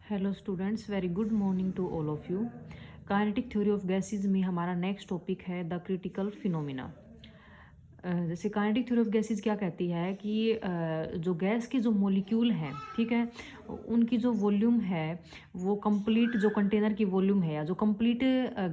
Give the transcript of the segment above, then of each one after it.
Hello students, very good morning to all of you. Kinetic theory of gases में हमारा next topic है the critical phenomena. जैसे kinetic theory of gases क्या कहती है कि जो गैस के जो मॉलिक्यूल हैं, ठीक है, उनकी जो वॉल्यूम है वो कंप्लीट जो कंटेनर की वॉल्यूम है या जो कंप्लीट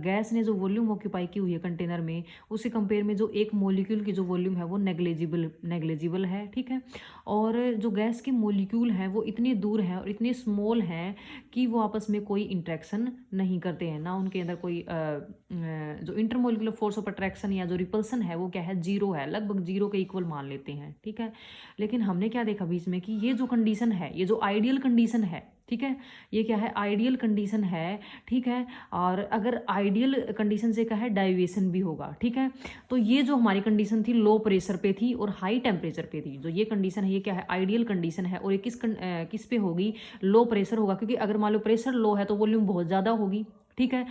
गैस ने जो वॉल्यूम ऑक्यूपाई की हुई है कंटेनर में, उससे कंपेयर में जो एक मॉलिक्यूल की जो वॉल्यूम है वो नेग्लेजिबल है, ठीक है। और जो गैस के मॉलिक्यूल हैं वो इतनी दूर हैं और इतने स्मॉल हैं कि वो आपस में कोई इंट्रैक्शन नहीं करते हैं, ना उनके अंदर कोई जो इंटरमोलिकुलर फोर्स ऑफ अट्रैक्शन या जो रिपल्सन है वो क्या है, जीरो है, लगभग जीरो के इक्वल मान लेते हैं, ठीक है। लेकिन हमने क्या देखा बीच में कि ये जो कंडीशन है, ये जो आइडियल कंडीशन है, ठीक है, ये क्या है, आइडियल कंडीशन है, ठीक है। और अगर आइडियल कंडीशन से क्या है, डाइवेशन भी होगा, ठीक है। तो ये जो हमारी कंडीशन थी लो प्रेशर पे थी और हाई टेम्परेचर पे थी, जो ये कंडीशन है ये क्या है, आइडियल कंडीशन है। और ये किस पे होगी, लो प्रेशर होगा, क्योंकि अगर मान लो प्रेशर लो है तो वॉल्यूम बहुत ज़्यादा होगी, ठीक है।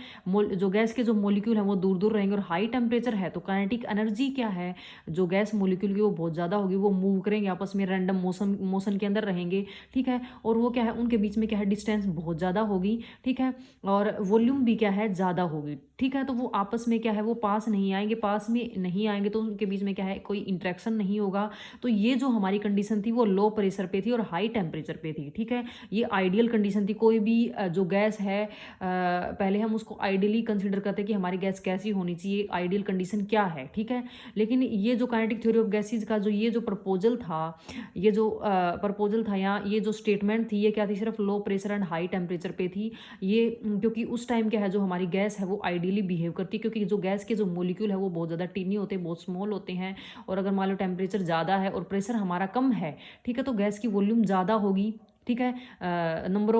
जो गैस के जो मॉलिक्यूल है वो दूर दूर रहेंगे। और हाई टेम्परेचर है तो काइनेटिक एनर्जी क्या है, जो गैस मॉलिक्यूल की वो बहुत ज़्यादा होगी, वो मूव करेंगे आपस में, रैंडम मोशन के अंदर रहेंगे, ठीक है। और वो क्या है, उनके बीच में क्या है, डिस्टेंस बहुत ज़्यादा होगी, ठीक है। और वॉल्यूम भी क्या है, ज़्यादा होगी, ठीक है। तो वो आपस में क्या है, वो पास में नहीं आएंगे तो उनके बीच में क्या है, कोई इंट्रैक्शन नहीं होगा। तो ये जो हमारी कंडीशन थी वो लो प्रेशर पे थी और हाई टेम्परेचर पे थी, ठीक है। ये आइडियल कंडीशन थी। कोई भी जो गैस है, पहले हम उसको आइडियली कंसिडर करते हैं कि हमारी गैस कैसी होनी चाहिए, आइडियल कंडीशन क्या है, ठीक है। लेकिन ये जो काइनेटिक थ्योरी ऑफ गैसेज का जो ये जो प्रपोजल था, ये जो प्रपोजल था या ये जो स्टेटमेंट थी, ये क्या थी, सिर्फ low pressure and high temperature पे थी। ये क्योंकि उस टाइम क्या है, जो हमारी गैस है वो आइडियली बिहेव करती है, क्योंकि जो गैस के जो मॉलिक्यूल है वो बहुत ज़्यादा टीनी होते हैं, बहुत स्मॉल होते हैं। और अगर मान लो टेम्परेचर ज़्यादा है और प्रेशर हमारा कम है, ठीक है, तो गैस की वॉल्यूम ज़्यादा होगी, ठीक है। Number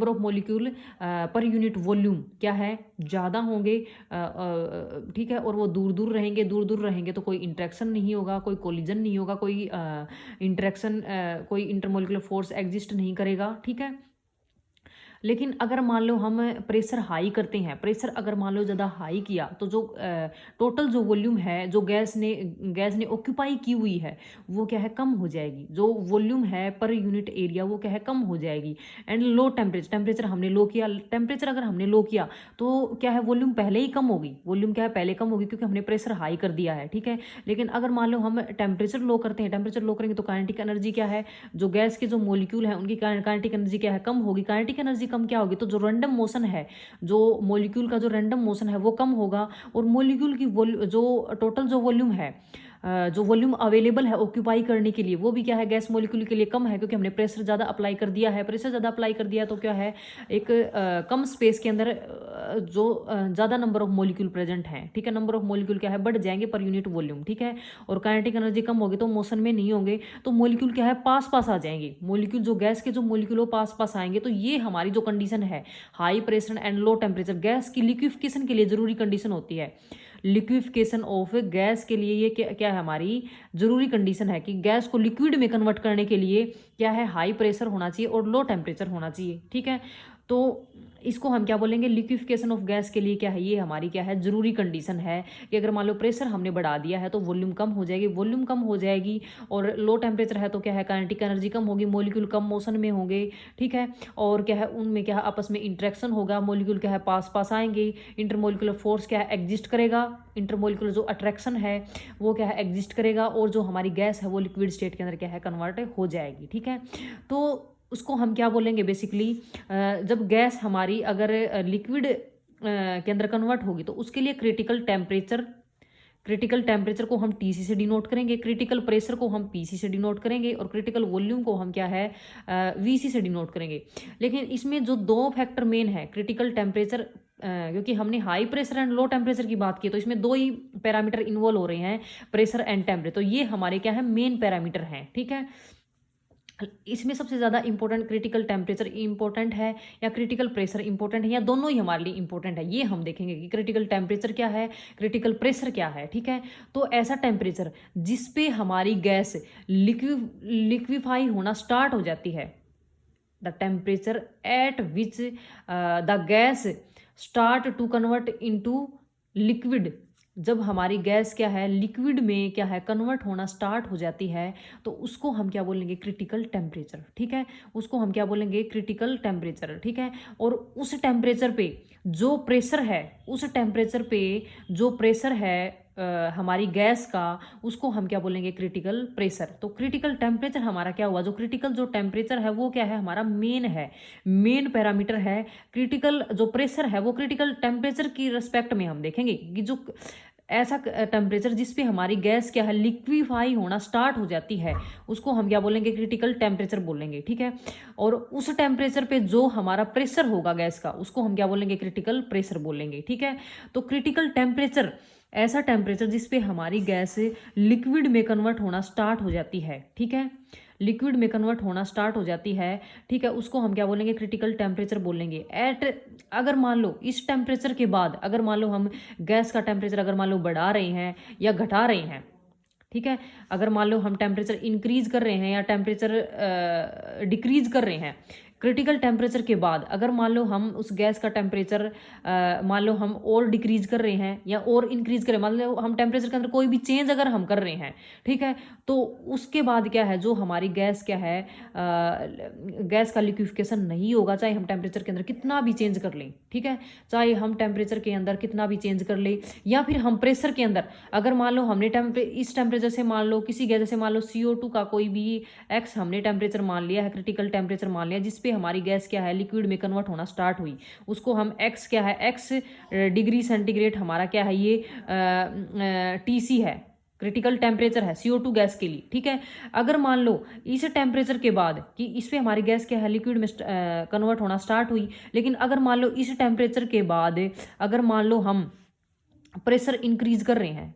of molecule per unit volume क्या है, ज़्यादा होंगे, ठीक है। और वो दूर दूर रहेंगे तो कोई इंट्रैक्शन नहीं होगा, कोई कोलिजन नहीं होगा, कोई इंट्रैक्शन, कोई इंटरमोलिकुलर फोर्स एग्जिस्ट नहीं करेगा, ठीक है। लेकिन अगर मान लो हम प्रेशर हाई करते हैं, प्रेशर अगर मान लो ज़्यादा हाई किया तो जो टोटल जो वॉल्यूम है जो गैस ने ऑक्यूपाई की हुई है वो क्या है, कम हो जाएगी। जो वॉल्यूम है पर यूनिट एरिया वो क्या है, कम हो जाएगी। एंड लो टेम्परेचर हमने लो किया, टेम्परेचर अगर हमने लो किया तो क्या है, वॉल्यूम पहले ही कम होगी, वॉल्यूम क्या है, पहले कम होगी क्योंकि हमने प्रेशर हाई कर दिया है, ठीक है। लेकिन अगर मान लो हम टेम्परेचर लो करते हैं, टेम्परेचर लो करेंगे तो काइनेटिक एनर्जी क्या है, जो गैस के जो मॉलिक्यूल है उनकी काइनेटिक एनर्जी क्या है, कम होगी। काइनेटिक एनर्जी कम क्या होगी, तो जो रैंडम मोशन है, जो मॉलिक्यूल का जो रैंडम मोशन है वो कम होगा। और मॉलिक्यूल की जो टोटल जो वॉल्यूम है, जो वॉल्यूम अवेलेबल है ऑक्यूपाई करने के लिए, वो भी क्या है, गैस मॉलिक्यूल के लिए कम है, क्योंकि हमने प्रेशर ज़्यादा अप्लाई कर दिया है। प्रेशर ज़्यादा अप्लाई कर दिया तो क्या है, एक कम स्पेस के अंदर जो ज़्यादा नंबर ऑफ मॉलिक्यूल प्रेजेंट हैं, ठीक है, नंबर ऑफ मॉलिक्यूल क्या है, बढ़ जाएंगे पर यूनिट वॉल्यूम, ठीक है। और काइनेटिक एनर्जी कम होगी तो मोशन में नहीं होंगे, तो मॉलिक्यूल क्या है, पास पास आ जाएंगे। मॉलिक्यूल जो गैस के जो मॉलिक्यूल पास पास आएंगे। तो ये हमारी जो कंडीशन है, high pressure and low temperature, gas की लिक्विफिकेशन के लिए जरूरी कंडीशन होती है। लिक्विफिकेशन ऑफ गैस के लिए ये क्या है, हमारी जरूरी कंडीशन है कि गैस को लिक्विड में कन्वर्ट करने के लिए क्या है, हाई प्रेशर होना चाहिए और लो टेम्परेचर होना चाहिए, ठीक है। तो इसको हम क्या बोलेंगे, लिक्विफिकेशन ऑफ गैस के लिए क्या है, ये हमारी क्या है, जरूरी कंडीशन है कि अगर मान लो प्रेशर हमने बढ़ा दिया है तो वॉल्यूम कम हो जाएगी, वॉल्यूम कम हो जाएगी। और लो टेम्परेचर है तो क्या है, काइनेटिक एनर्जी कम होगी, मॉलिक्यूल कम मोशन में होंगे, ठीक है। और क्या है, उनमें क्या है, आपस में इंट्रैक्शन होगा, मॉलिक्यूल क्या है, पास पास आएंगे, इंटरमोलिकुलर फोर्स क्या है, एग्जिस्ट करेगा, इंटरमोलिकुलर जो अट्रैक्शन है वो क्या है, एग्जिस्ट करेगा। और जो हमारी गैस है वो लिक्विड स्टेट के अंदर क्या है, कन्वर्ट हो जाएगी, ठीक है। तो उसको हम क्या बोलेंगे बेसिकली, जब गैस हमारी अगर लिक्विड के अंदर कन्वर्ट होगी तो उसके लिए क्रिटिकल टेम्परेचर को हम टीसी से डिनोट करेंगे, क्रिटिकल प्रेशर को हम पीसी से डिनोट करेंगे और क्रिटिकल वॉल्यूम को हम क्या है, वीसी से डिनोट करेंगे। लेकिन इसमें जो दो फैक्टर मेन है, क्रिटिकल टेम्परेचर, क्योंकि हमने high pressure and low temperature की बात की तो इसमें दो ही पैरामीटर इन्वॉल्व हो रहे हैं, प्रेशर एंड टेम्परेचर। तो ये हमारे क्या है, मेन पैरामीटर हैं, ठीक है। इसमें सबसे ज़्यादा इंपॉर्टेंट क्रिटिकल टेम्परेचर इंपॉर्टेंट है या क्रिटिकल प्रेशर इंपॉर्टेंट है, या दोनों ही हमारे लिए इंपॉर्टेंट है। ये हम देखेंगे कि क्रिटिकल टेम्परेचर क्या है, क्रिटिकल प्रेशर क्या है, ठीक है। तो ऐसा टेम्परेचर जिस पे हमारी गैस लिक्विफाई होना स्टार्ट हो जाती है, the temperature at which the gas start to convert into liquid, जब हमारी गैस क्या है लिक्विड में क्या है कन्वर्ट होना स्टार्ट हो जाती है, तो उसको हम क्या बोलेंगे क्रिटिकल टेम्परेचर। ठीक है, उसको हम क्या बोलेंगे क्रिटिकल टेम्परेचर। ठीक है, और उस टेम्परेचर पे जो प्रेशर है, उस टेम्परेचर पे जो प्रेशर है हमारी गैस का, उसको हम क्या बोलेंगे क्रिटिकल प्रेशर। तो क्रिटिकल टेम्परेचर हमारा क्या हुआ, जो क्रिटिकल जो टेम्परेचर है वो क्या है हमारा मेन है, मेन पैरामीटर है। क्रिटिकल जो प्रेशर है वो क्रिटिकल टेम्परेचर की रिस्पेक्ट में हम देखेंगे कि जो ऐसा टेम्परेचर जिस पे हमारी गैस क्या है लिक्विफाई होना स्टार्ट हो जाती है, उसको हम क्या बोलेंगे क्रिटिकल टेम्परेचर बोलेंगे। ठीक है, और उस टेम्परेचर पे जो हमारा प्रेशर होगा गैस का, उसको हम क्या बोलेंगे क्रिटिकल प्रेशर बोलेंगे। ठीक है, तो क्रिटिकल टेम्परेचर ऐसा टेम्परेचर जिस पे हमारी गैस लिक्विड में कन्वर्ट होना स्टार्ट हो जाती है। ठीक है, लिक्विड में कन्वर्ट होना स्टार्ट हो जाती है। ठीक है, उसको हम क्या बोलेंगे क्रिटिकल टेम्परेचर बोलेंगे। अगर मान लो इस टेम्परेचर के बाद अगर मान लो हम गैस का टेम्परेचर अगर मान लो बढ़ा रहे हैं या घटा रहे हैं, ठीक है, अगर मान लो हम टेम्परेचर इंक्रीज कर रहे हैं या टेम्परेचर डिक्रीज कर रहे हैं, क्रिटिकल टेम्परेचर के बाद अगर मान लो हम उस गैस का टेम्परेचर मान लो हम और डिक्रीज कर रहे हैं या और इंक्रीज कर रहे हैं, मान लो हम टेम्परेचर के अंदर कोई भी चेंज अगर हम कर रहे हैं, ठीक है, तो उसके बाद क्या है जो हमारी गैस क्या है गैस का लिक्विफिकेशन नहीं होगा, चाहे हम टेम्परेचर के अंदर कितना भी चेंज कर लें। ठीक है, चाहे हम टेम्परेचर के अंदर कितना भी चेंज कर ले, या फिर हम प्रेशर के अंदर अगर मान लो हमने इस टेम्परेचर से मान लो किसी गैस जैसे मान लो CO2 का कोई भी एक्स हमने टेम्परेचर मान लिया है, क्रिटिकल टेम्परेचर मान लिया, जिसपे हमारी गैस क्या है लिक्विड में कन्वर्ट होना स्टार्ट हुई, उसको हम एक्स क्या है एक्स डिग्री सेंटीग्रेड हमारा क्या है ये TC है, क्रिटिकल टेम्परेचर है CO2 गैस के लिए। ठीक है, अगर मान लो इस टेम्परेचर के बाद कि इस पे हमारी गैस क्या है लिक्विड में कन्वर्ट होना स्टार्ट हुई, लेकिन अगर मान लो इस टेम्परेचर के बाद अगर मान लो हम प्रेशर इंक्रीज कर रहे हैं,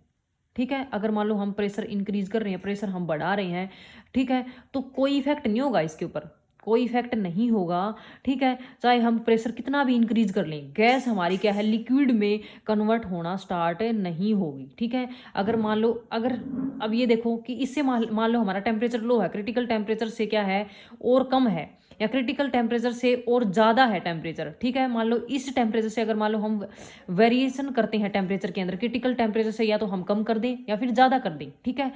ठीक है, अगर मान लो हम प्रेशर इंक्रीज कर रहे हैं, प्रेशर हम बढ़ा रहे हैं, ठीक है, तो कोई इफेक्ट नहीं होगा इसके ऊपर, कोई इफेक्ट नहीं होगा। ठीक है, चाहे हम प्रेशर कितना भी इंक्रीज कर लें, गैस हमारी क्या है लिक्विड में कन्वर्ट होना स्टार्ट नहीं होगी। ठीक है, अगर मान लो अगर अब ये देखो कि इससे मान लो हमारा टेम्परेचर लो है, क्रिटिकल टेम्परेचर से क्या है और कम है, या क्रिटिकल टेम्परेचर से और ज़्यादा है टेम्परेचर। ठीक है, मान लो इस टेम्परेचर से अगर मान लो हम वेरिएशन करते हैं टेम्परेचर के अंदर, क्रिटिकल टेम्परेचर से या तो हम कम कर दें या फिर ज़्यादा कर दें। ठीक है,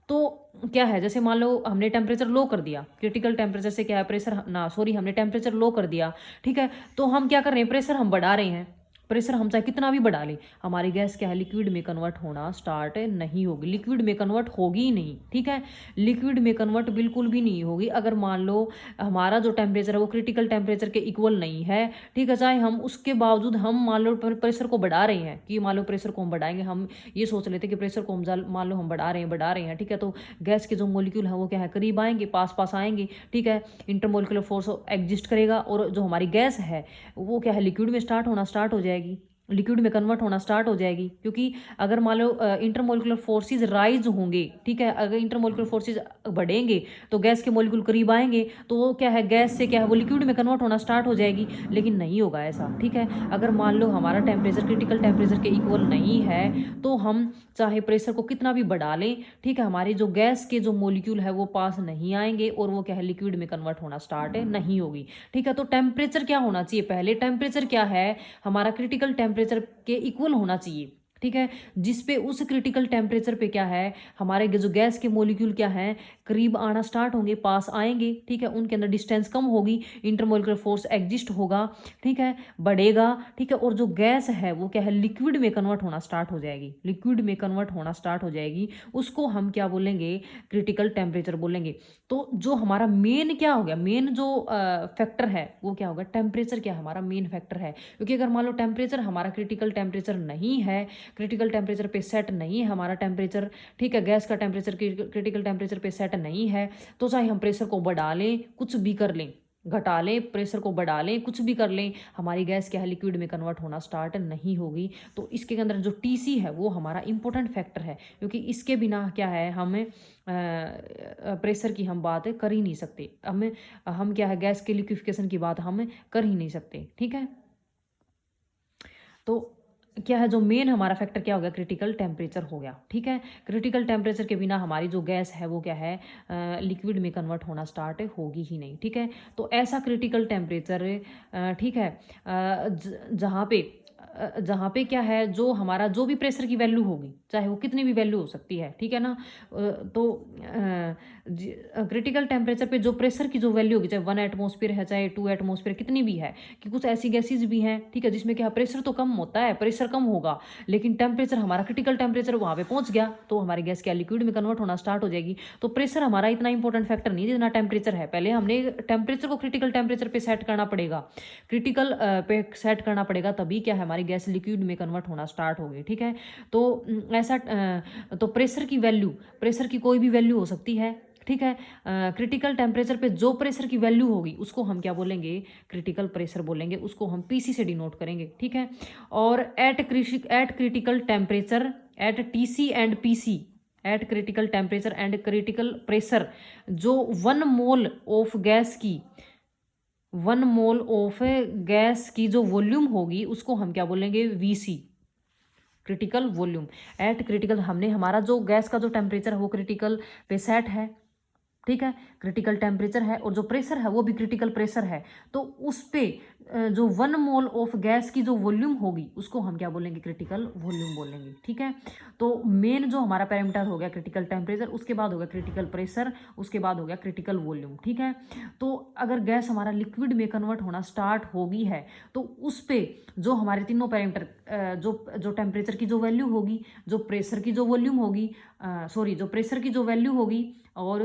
तो क्या है जैसे मान लो हमने टेम्परेचर लो कर दिया, क्रिटिकल टेम्परेचर से क्या है प्रेशर ना सॉरी हमने टेम्परेचर लो कर दिया, ठीक है, तो हम क्या कर रहे हैं प्रेशर हम बढ़ा रहे हैं, प्रेशर हम चाहे कितना भी बढ़ा लें, हमारी गैस क्या है लिक्विड में कन्वर्ट होना स्टार्ट नहीं होगी, लिक्विड में कन्वर्ट होगी ही नहीं। ठीक है, लिक्विड में कन्वर्ट बिल्कुल भी नहीं होगी अगर मान लो हमारा जो टेम्परेचर है वो क्रिटिकल टेम्परेचर के इक्वल नहीं है। ठीक है, चाहे हम उसके बावजूद हम मान लो प्रेशर को बढ़ा रहे हैं, कि मान लो प्रेशर को हम बढ़ाएंगे, हम ये सोच लेते कि प्रेशर को हम मान लो हम बढ़ा रहे हैं, ठीक है, तो गैस के जो मोलिक्यूल है वो क्या है करीब आएंगे, पास पास आएंगे। ठीक है, इंटरमोलिकुलर फोर्स एग्जिस्ट करेगा और जो हमारी गैस है वो क्या है लिक्विड में स्टार्ट हो जाएगी, लिक्विड में कन्वर्ट होना स्टार्ट हो जाएगी। क्योंकि अगर मान लो इंटरमोलिकुलर फोर्सेस राइज होंगे, ठीक है, अगर इंटरमोलिकुलर फोर्सेस बढ़ेंगे तो गैस के मोलिक्यूल करीब आएंगे, तो वो क्या है गैस से क्या है वो लिक्विड में कन्वर्ट होना स्टार्ट हो जाएगी, लेकिन नहीं होगा ऐसा। ठीक है, अगर मान लो हमारा टेम्परेचर क्रिटिकल टेम्परेचर के इक्वल नहीं है, तो हम चाहे प्रेशर को कितना भी बढ़ा लें, ठीक है, हमारी जो गैस के जो मोलिक्यूल है वो पास नहीं आएंगे और वो क्या है लिक्विड में कन्वर्ट होना स्टार्ट नहीं होगी। ठीक है, तो टेम्परेचर क्या होना चाहिए, पहले टेम्परेचर क्या है हमारा क्रिटिकल टेम्परेचर के इक्वल होना चाहिए। ठीक है, जिसपे उस क्रिटिकल टेम्परेचर पे क्या है हमारे जो गैस के मॉलिक्यूल क्या है करीब आना स्टार्ट होंगे, पास आएंगे। ठीक है, उनके अंदर डिस्टेंस कम होगी, इंटरमोलिकुलर फोर्स एग्जिस्ट होगा, ठीक है, बढ़ेगा। ठीक है, और जो गैस है वो क्या है लिक्विड में कन्वर्ट होना स्टार्ट हो जाएगी, लिक्विड में कन्वर्ट होना स्टार्ट हो जाएगी, उसको हम क्या बोलेंगे क्रिटिकल टेम्परेचर बोलेंगे। तो जो हमारा मेन क्या हो गया, मेन जो फैक्टर है वो क्या होगा, टेम्परेचर क्या हमारा मेन फैक्टर है। क्योंकि अगर मान लो टेम्परेचर हमारा क्रिटिकल टेम्परेचर नहीं है, क्रिटिकल टेम्परेचर पे सेट नहीं है हमारा टेम्परेचर, ठीक है, गैस का टेम्परेचर क्रिटिकल टेम्परेचर पे सेट नहीं है, तो चाहे हम प्रेशर को बढ़ा लें कुछ भी कर लें, घटा लें, प्रेशर को बढ़ा लें, कुछ भी कर लें, हमारी गैस क्या है लिक्विड में कन्वर्ट होना स्टार्ट नहीं होगी। तो इसके अंदर जो TC है वो हमारा इंपॉर्टेंट फैक्टर है, क्योंकि इसके बिना क्या है हमें प्रेशर की हम बात कर ही नहीं सकते, हम क्या है गैस के लिक्विफिकेशन की बात हम कर ही नहीं सकते। ठीक है, तो क्या है जो मेन हमारा फैक्टर क्या हो गया, क्रिटिकल टेम्परेचर हो गया। ठीक है, क्रिटिकल टेम्परेचर के बिना हमारी जो गैस है वो क्या है लिक्विड में कन्वर्ट होना स्टार्ट होगी ही नहीं। ठीक है, तो ऐसा क्रिटिकल टेम्परेचर ठीक है जहाँ पे जहाँ पे क्या है, जो हमारा जो भी प्रेशर की वैल्यू होगी, चाहे वो कितनी भी वैल्यू हो सकती है, ठीक है ना, तो क्रिटिकल टेम्परेचर पे जो प्रेशर की जो वैल्यू होगी, चाहे 1 एटमॉस्फेयर है, चाहे 2 एटमॉस्फेयर, कितनी भी है, कि कुछ ऐसी गैसेज भी हैं, ठीक है, जिसमें क्या प्रेशर तो कम होता है, प्रेशर कम होगा, लेकिन टेम्परेचर हमारा क्रिटिकल टेम्परेचर वहाँ पे पहुंच गया तो हमारी गैस क्या लिक्विड में कन्वर्ट होना स्टार्ट हो जाएगी। तो प्रेशर हमारा इतना इंपॉर्टेंट फैक्टर नहीं है जितना टेम्परेचर है। पहले हमने टेम्परेचर को क्रिटिकल टेम्परेचर पे सेट करना पड़ेगा, क्रिटिकल पे सेट करना पड़ेगा, तभी क्या है हमारी गैस लिक्विड में कन्वर्ट होना स्टार्ट होगी, ठीक है। तो ऐसा तो प्रेशर की वैल्यू, प्रेशर की कोई भी वैल्यू हो सकती है, ठीक है। क्रिटिकल टेम्परेचर पे जो प्रेशर की वैल्यू होगी उसको हम क्या बोलेंगे, क्रिटिकल प्रेशर बोलेंगे, उसको हम पीसी से डिनोट करेंगे, ठीक है। और at critical temperature, at TC and PC, at critical temperature and critical pressure, जो 1 मोल ऑफ गैस की, 1 मोल ऑफ गैस की जो वॉल्यूम होगी उसको हम क्या बोलेंगे, VC, critical volume. Eight critical, हमने हमारा जो गैस का जो टेम्परेचर है वो क्रिटिकल पे सेट है, ठीक है, क्रिटिकल टेम्परेचर है, और जो प्रेशर है वो भी क्रिटिकल प्रेशर है। तो उस पे जो 1 मोल ऑफ गैस की जो वॉल्यूम होगी उसको हम क्या बोलेंगे, क्रिटिकल वॉल्यूम बोलेंगे, ठीक है। तो मेन जो हमारा पैरामीटर हो गया क्रिटिकल टेम्परेचर, उसके बाद हो गया क्रिटिकल प्रेशर, उसके बाद हो गया क्रिटिकल वॉल्यूम, ठीक है। तो अगर गैस हमारा लिक्विड में कन्वर्ट होना स्टार्ट होगी है तो उस पे जो हमारे तीनों पैरामीटर, जो टेम्परेचर की जो वैल्यू होगी, जो प्रेशर की जो वॉल्यूम होगी, सॉरी, जो प्रेशर की जो वैल्यू होगी और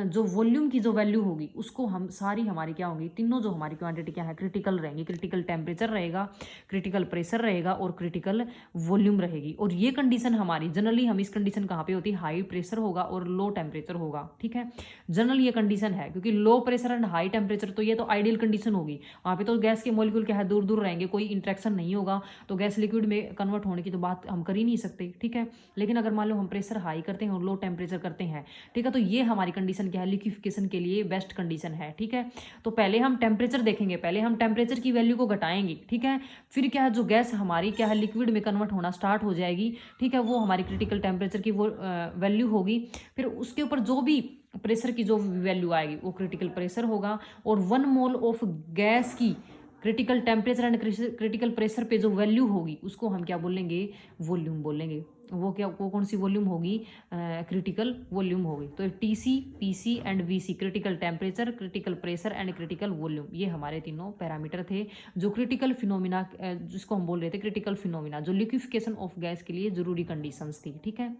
जो वॉल्यूम की जो वैल्यू होगी, उसको हम सारी हमारी क्या होगी, तीनों जो हमारी क्वांटिटी क्या है, क्रिटिकल रहेंगी। क्रिटिकल टेम्परेचर रहेगा, क्रिटिकल प्रेशर रहेगा और क्रिटिकल वॉल्यूम रहेगी। और ये कंडीशन हमारी जनरली, हम इस कंडीशन कहाँ पे होती है, हाई प्रेशर होगा और लो टेम्परेचर होगा, ठीक है। जनरल ये कंडीशन है, क्योंकि low pressure and high temperature तो ये तो आइडियल कंडीशन होगी, वहाँ पे तो गैस के मॉलिक्यूल क्या है, दूर दूर रहेंगे, कोई इंट्रैक्शन नहीं होगा, तो गैस लिक्विड में कन्वर्ट होने की तो बात हम कर ही नहीं सकते, ठीक है। लेकिन अगर मान लो हम प्रेशर हाई करते हैं और लो टेम्परेचर करते हैं, ठीक है, तो ये हमारी कंडीशन क्या है, लिक्विफिकेशन के लिए बेस्ट कंडीशन है, ठीक है। तो पहले हम टेम्परेचर देखेंगे, पहले हम टेम्परेचर की वैल्यू को घटाएंगे, ठीक है, फिर क्या है, जो गैस हमारी क्या है लिक्विड में कन्वर्ट होना स्टार्ट हो जाएगी, ठीक है, वो हमारी क्रिटिकल टेम्परेचर की वो वैल्यू होगी। फिर उसके ऊपर जो भी प्रेशर की जो वैल्यू आएगी वो क्रिटिकल प्रेशर होगा, और 1 मोल ऑफ गैस की critical temperature and critical pressure पे जो वैल्यू होगी उसको हम क्या बोलेंगे, वॉल्यूम बोलेंगे। वो क्या, वो कौन सी वॉल्यूम होगी, क्रिटिकल वॉल्यूम होगी। तो TC, PC and VC, critical temperature, critical pressure and critical volume, ये हमारे तीनों पैरामीटर थे जो क्रिटिकल फिनोमिना, जिसको हम बोल रहे थे क्रिटिकल फिनोमिना, जो लिक्विफिकेशन ऑफ गैस के लिए जरूरी कंडीशंस थी, ठीक है।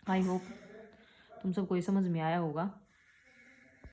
आई होप तुम सब को ये समझ में आया होगा।